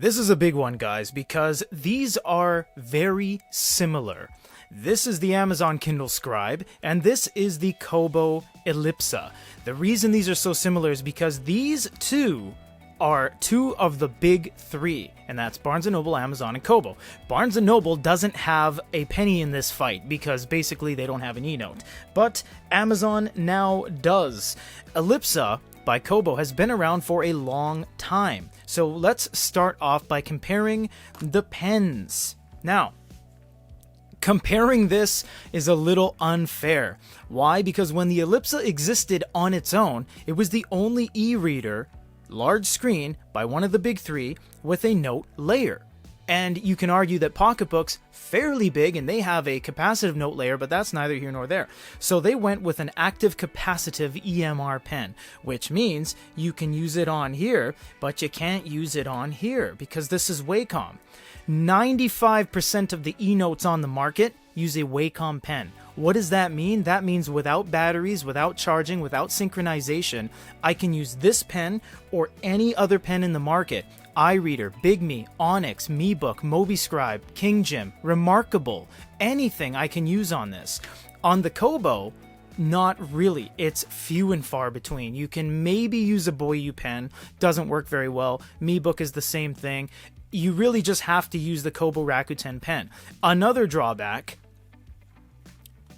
This is a big one, guys, because these are very similar. This is the Amazon Kindle Scribe, and this is the Kobo Elipsa. The reason these are so similar is because these two are two of the big three, and that's Barnes & Noble, Amazon, and Kobo. Barnes & Noble doesn't have a penny in this fight because basically they don't have an e-note, but Amazon now does. Elipsa by Kobo has been around for a long time, so let's start off by comparing the pens. Now, comparing this is a little unfair. Why? Because when the Elipsa existed on its own, it was the only e-reader large screen by one of the big three with a note layer. And you can argue that pocketbooks fairly big and they have a capacitive note layer, but that's neither here nor there. So they went with an active capacitive EMR pen, which means you can use it on here, but you can't use it on here because this is Wacom. 95% of the e-notes on the market use a Wacom pen. What does that mean? That means without batteries, without charging, without synchronization, I can use this pen or any other pen in the market. EREADER, BIGME, Onyx, MeBook, MobiScribe, KingJim, Remarkable, anything I can use on this. On the Kobo, not really. It's few and far between. You can maybe use a Boyu pen, doesn't work very well. MeBook is the same thing. You really just have to use the Kobo Rakuten pen. Another drawback,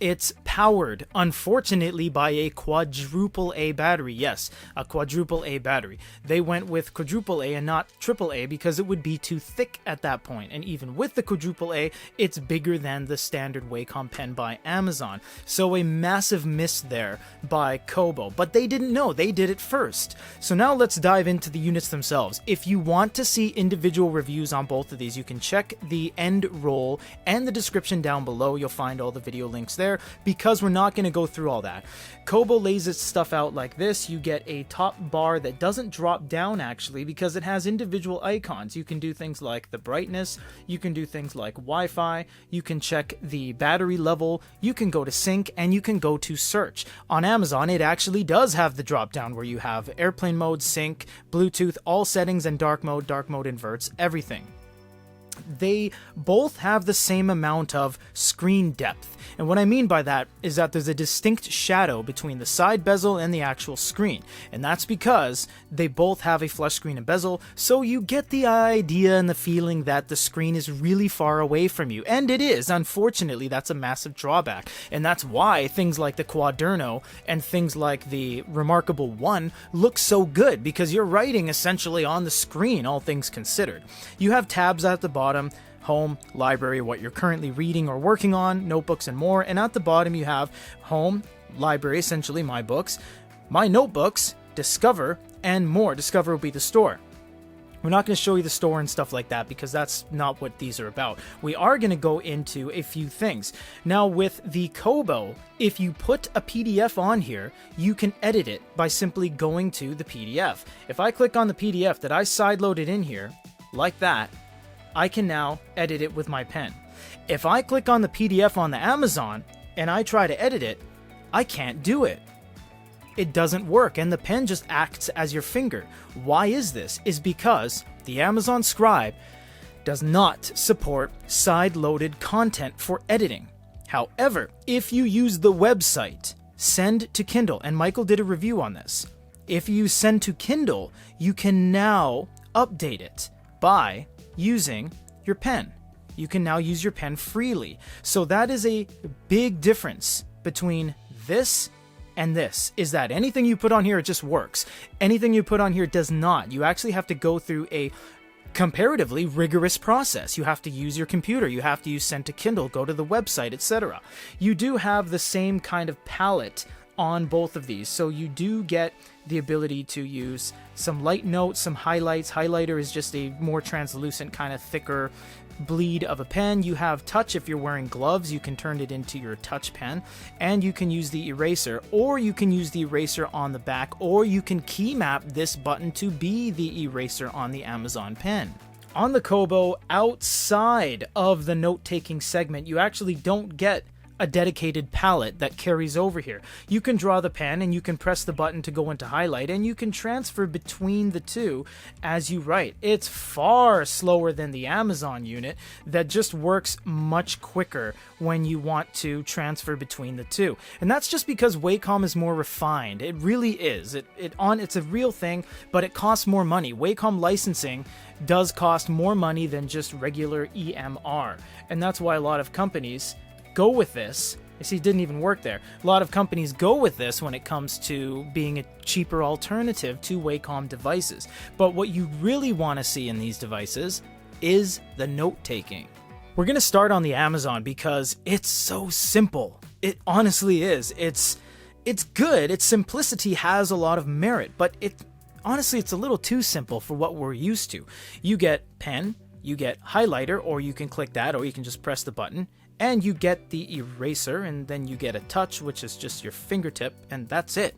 it's powered, unfortunately, by a quadruple A battery. Yes, a quadruple A battery. They went with quadruple A and not triple A because it would be too thick at that point. And even with the quadruple A, it's bigger than the standard Wacom pen by Amazon. So a massive miss there by Kobo. But they didn't know. They did it first. So now let's dive into the units themselves. If you want to see individual reviews on both of these, you can check the end roll and the description down below. You'll find all the video links there, because we're not going to go through all that. Kobo lays its stuff out like this. You get a top bar that doesn't drop down actually because it has individual icons. You can do things like the brightness, you can do things like Wi-Fi, you can check the battery level, you can go to sync, and you can go to search. On Amazon, it actually does have the drop down where you have airplane mode, sync, Bluetooth, all settings, and dark mode inverts, everything. They both have the same amount of screen depth. And what I mean by that is that there's a distinct shadow between the side bezel and the actual screen. And that's because they both have a flush screen and bezel, so you get the idea and the feeling that the screen is really far away from you. And it is. Unfortunately, that's a massive drawback. And that's why things like the Quaderno and things like the Remarkable One look so good, because you're writing essentially on the screen, all things considered. You have tabs at the bottom, home, library, what you're currently reading or working on, notebooks, and more. And at the bottom you have home, library, essentially my books, my notebooks, discover, and more. Discover will be the store. We're not going to show you the store and stuff like that because that's not what these are about. We are going to go into a few things. Now with the Kobo, if you put a PDF on here, you can edit it by simply going to the PDF. If I click on the PDF that I sideloaded in here, like that, I can now edit it with my pen. If I click on the PDF on the Amazon and I try to edit it, I can't do it. It doesn't work, and the pen just acts as your finger. Why is this? Is because the Amazon Scribe does not support side-loaded content for editing. However, if you use the website Send to Kindle, and Michael did a review on this, if you send to Kindle, you can now update it by using your pen. You can now use your pen freely. So that is a big difference between this and this, is that anything you put on here, it just works. Anything you put on here does not. You actually have to go through a comparatively rigorous process. You have to use your computer, you have to use Send to Kindle, go to the website, etc. You do have the same kind of palette on both of these, so you do get the ability to use some light notes, some highlights. Highlighter is just a more translucent, kind of thicker bleed of a pen. You have touch. If you're wearing gloves, you can turn it into your touch pen, and you can use the eraser, or you can use the eraser on the back, or you can key map this button to be the eraser on the Amazon pen. On the Kobo, outside of the note-taking segment, you actually don't get a dedicated palette that carries over here. You can draw the pen and you can press the button to go into highlight, and you can transfer between the two as you write. It's far slower than the Amazon unit that just works much quicker when you want to transfer between the two. And that's just because Wacom is more refined. It really is. It's a real thing, but it costs more money. Wacom licensing does cost more money than just regular EMR. And that's why a lot of companies go with this. You see, it didn't even work there. A lot of companies go with this when it comes to being a cheaper alternative to Wacom devices. But what you really want to see in these devices is the note-taking. We're going to start on the Amazon because it's so simple. It honestly is. It's good. Its simplicity has a lot of merit, but honestly, it's a little too simple for what we're used to. You get pen, you get highlighter, or you can click that, or you can just press the button, and you get the eraser, and then you get a touch, which is just your fingertip, and that's it.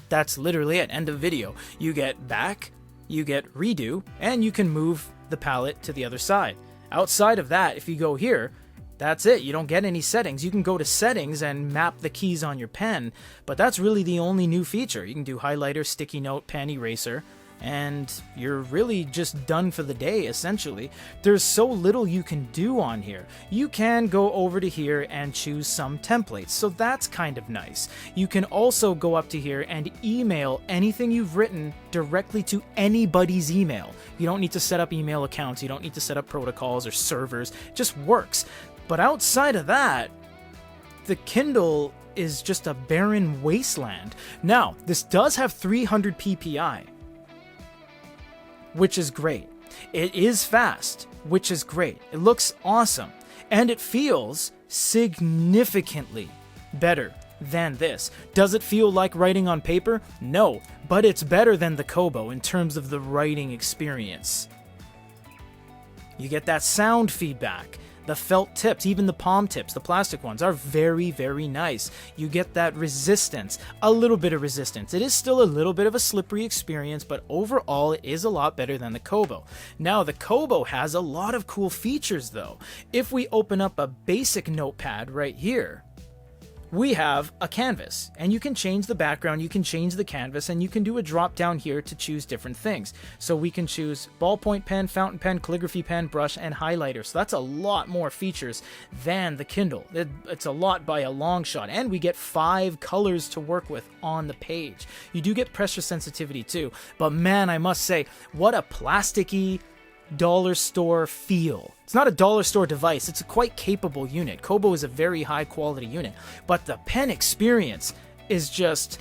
That's literally it. End of video. You get back, you get redo, and you can move the palette to the other side. Outside of that, if you go here, that's it. You don't get any settings. You can go to settings and map the keys on your pen, but that's really the only new feature. You can do highlighter, sticky note, pen, eraser, and you're really just done for the day, essentially. There's so little you can do on here. You can go over to here and choose some templates, so that's kind of nice. You can also go up to here and email anything you've written directly to anybody's email. You don't need to set up email accounts. You don't need to set up protocols or servers. It just works. But outside of that, the Kindle is just a barren wasteland. Now, this does have 300 ppi, which is great. It is fast, which is great. It looks awesome. And it feels significantly better than this. Does it feel like writing on paper? No, but it's better than the Kobo in terms of the writing experience. You get that sound feedback. The felt tips, even the palm tips, the plastic ones, are very, very nice. You get that resistance, a little bit of resistance. It is still a little bit of a slippery experience, but overall it is a lot better than the Kobo. Now, the Kobo has a lot of cool features though. If we open up a basic notepad right here, we have a canvas, and you can change the background, you can change the canvas, and you can do a drop down here to choose different things. So we can choose ballpoint pen, fountain pen, calligraphy pen, brush, and highlighter. So that's a lot more features than the Kindle. It's a lot by a long shot, and we get 5 colors to work with on the page. You do get pressure sensitivity too, but man, I must say, what a plasticky dollar store feel. It's not a dollar store device. It's a quite capable unit. Kobo is a very high quality unit, but the pen experience is just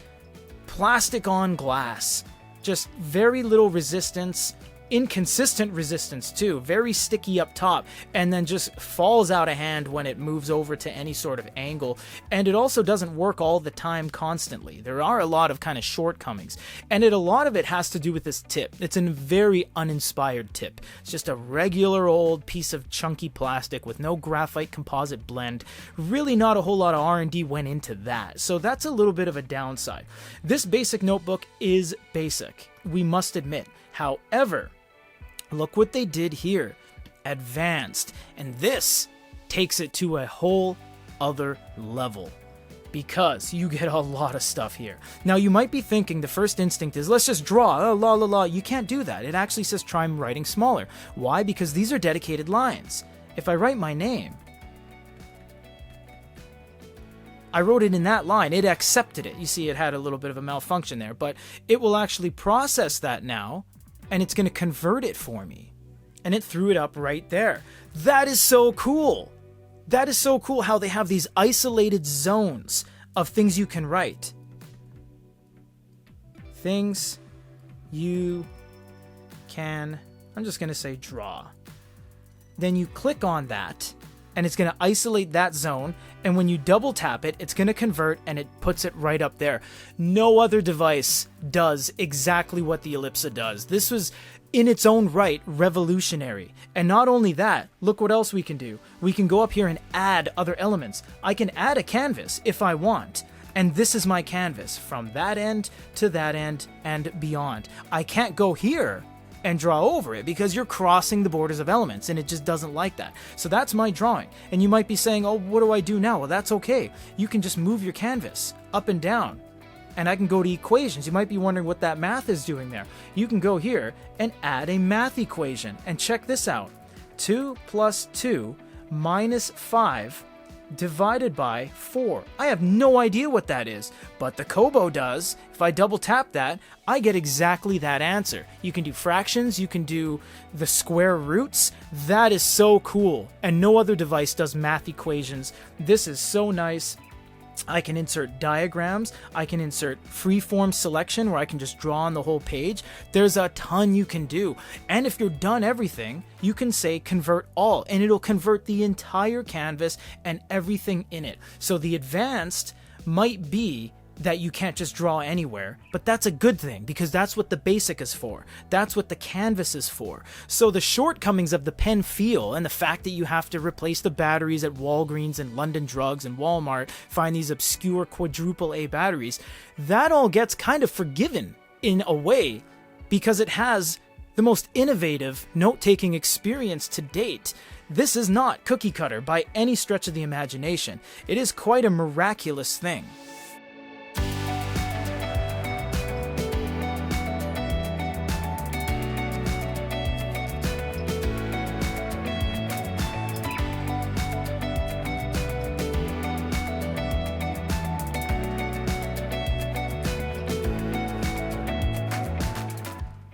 plastic on glass. Just very little resistance, inconsistent resistance too, very sticky up top, and then just falls out of hand when it moves over to any sort of angle. And it also doesn't work all the time constantly. There are a lot of kind of shortcomings, and a lot of it has to do with this tip. It's a very uninspired tip. It's just a regular old piece of chunky plastic with no graphite composite blend. Really not a whole lot of R&D went into that, so that's a little bit of a downside. This basic notebook is basic, we must admit. However, look what they did here. Advanced. And this takes it to a whole other level, because you get a lot of stuff here. Now, you might be thinking the first instinct is, let's just draw. La la la. You can't do that. It actually says try writing smaller. Why? Because these are dedicated lines. If I write my name, I wrote it in that line. It accepted it. You see, it had a little bit of a malfunction there, but it will actually process that now, and it's going to convert it for me. And it threw it up right there. That is so cool. That is so cool how they have these isolated zones of things you can write. Things you can, I'm just going to say draw. Then you click on that, and it's going to isolate that zone, and when you double tap it, it's going to convert, and it puts it right up there. No other device does exactly what the Elipsa does. This was, in its own right, revolutionary. And not only that, look what else we can do. We can go up here and add other elements. I can add a canvas if I want, and this is my canvas from that end to that end and beyond. I can't go here and draw over it because you're crossing the borders of elements and it just doesn't like that. So that's my drawing. And you might be saying, oh, what do I do now? Well, that's okay. You can just move your canvas up and down and I can go to equations. You might be wondering what that math is doing there. You can go here and add a math equation and check this out. 2 plus 2 minus 5 divided by 4. I have no idea what that is, but the Kobo does. If I double tap that, I get exactly that answer. You can do fractions, you can do the square roots. That is so cool. And no other device does math equations. This is so nice. I can insert diagrams, I can insert freeform selection where I can just draw on the whole page. There's a ton you can do. And if you're done everything, you can say convert all and it'll convert the entire canvas and everything in it. So the advanced might be that you can't just draw anywhere, but that's a good thing because that's what the basic is for. That's what the canvas is for. So the shortcomings of the pen feel and the fact that you have to replace the batteries at Walgreens and London Drugs and Walmart, find these obscure quadruple A batteries, that all gets kind of forgiven in a way because it has the most innovative note-taking experience to date. This is not cookie cutter by any stretch of the imagination. It is quite a miraculous thing.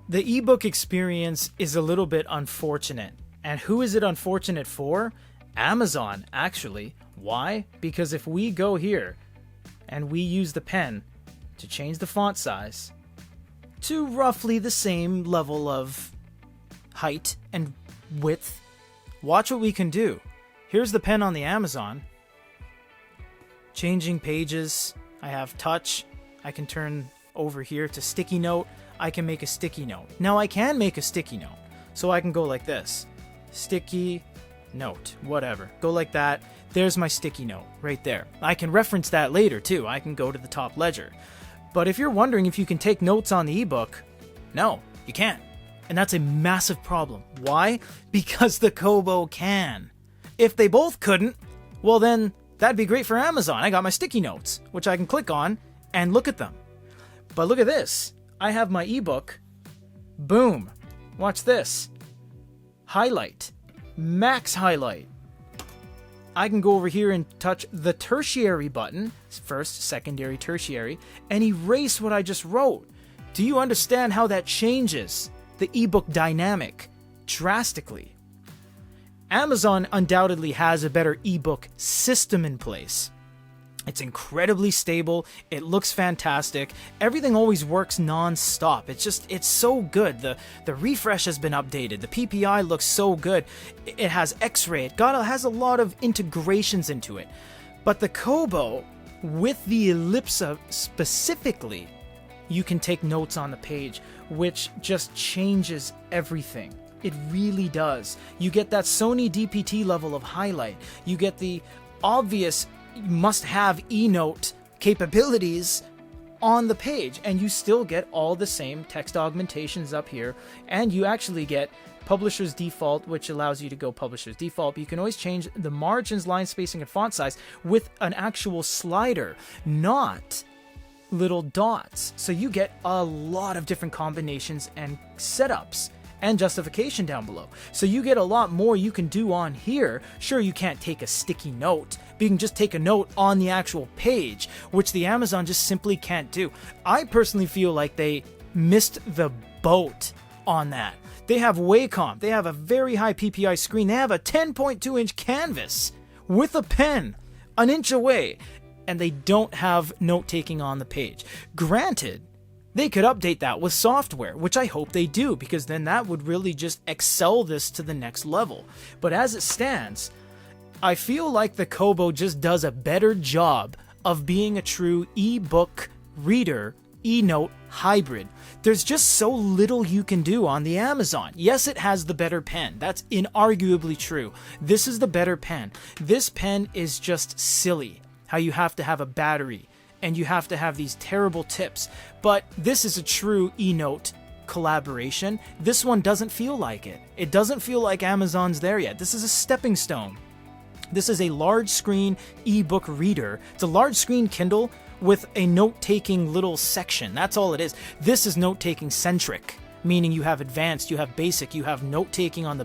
The ebook experience is a little bit unfortunate. And who is it unfortunate for? Amazon, actually. Why? Because if we go here and we use the pen to change the font size to roughly the same level of height and width, watch what we can do. Here's the pen on the Amazon. Changing pages. I have touch. I can turn over here to sticky note. I can make a sticky note. Now I can make a sticky note. So I can go like this. Sticky note. Whatever. Go like that. There's my sticky note right there. I can reference that later too. I can go to the top ledger. But if you're wondering if you can take notes on the ebook, no, you can't. And that's a massive problem. Why? Because the Kobo can. If they both couldn't, well then that'd be great for Amazon. I got my sticky notes, which I can click on and look at them. But look at this. I have my ebook. Boom. Watch this. Highlight. Max highlight. I can go over here and touch the tertiary button, first, secondary, tertiary, and erase what I just wrote. Do you understand how that changes the ebook dynamic drastically? Amazon undoubtedly has a better ebook system in place. It's incredibly stable. It looks fantastic. Everything always works non-stop. It's so good. The refresh has been updated. The PPI looks so good. It has X-ray. It has a lot of integrations into it. But the Kobo, with the Elipsa specifically, you can take notes on the page, which just changes everything. It really does. You get that Sony DPT level of highlight. You get the obvious must-have eNote capabilities on the page, and you still get all the same text augmentations up here, and you actually get publisher's default, which allows you to go publisher's default, but you can always change the margins, line spacing, and font size with an actual slider, not little dots. So you get a lot of different combinations and setups and justification down below. So you get a lot more you can do on here. Sure, you can't take a sticky note, but you can just take a note on the actual page, which the Amazon just simply can't do. I personally feel like they missed the boat on that. They have Wacom, they have a very high PPI screen, they have a 10.2 inch canvas with a pen an inch away, and they don't have note-taking on the page. Granted, they could update that with software, which I hope they do, because then that would really just excel this to the next level. But as it stands, I feel like the Kobo just does a better job of being a true ebook reader, eNote hybrid. There's just so little you can do on the Amazon. Yes, it has the better pen. That's inarguably true. This is the better pen. This pen is just silly, how you have to have a battery and you have to have these terrible tips. But this is a true eNote collaboration, this one doesn't feel like it. It doesn't feel like Amazon's there yet. This is a stepping stone. This is a large screen ebook reader. It's a large screen Kindle with a note-taking little section. That's all it is. This is note-taking centric, meaning you have advanced, you have basic, you have note-taking on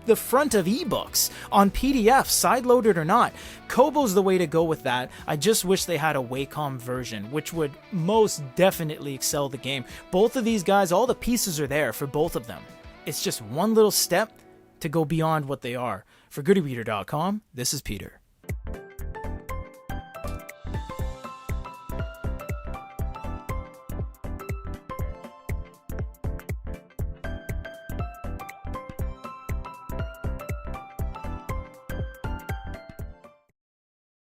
the front of ebooks, on PDF, side-loaded or not. Kobo's the way to go with that. I just wish they had a Wacom version, which would most definitely excel the game. Both of these guys, all the pieces are there for both of them. It's just one little step to go beyond what they are. For GoodyReader.com, this is Peter.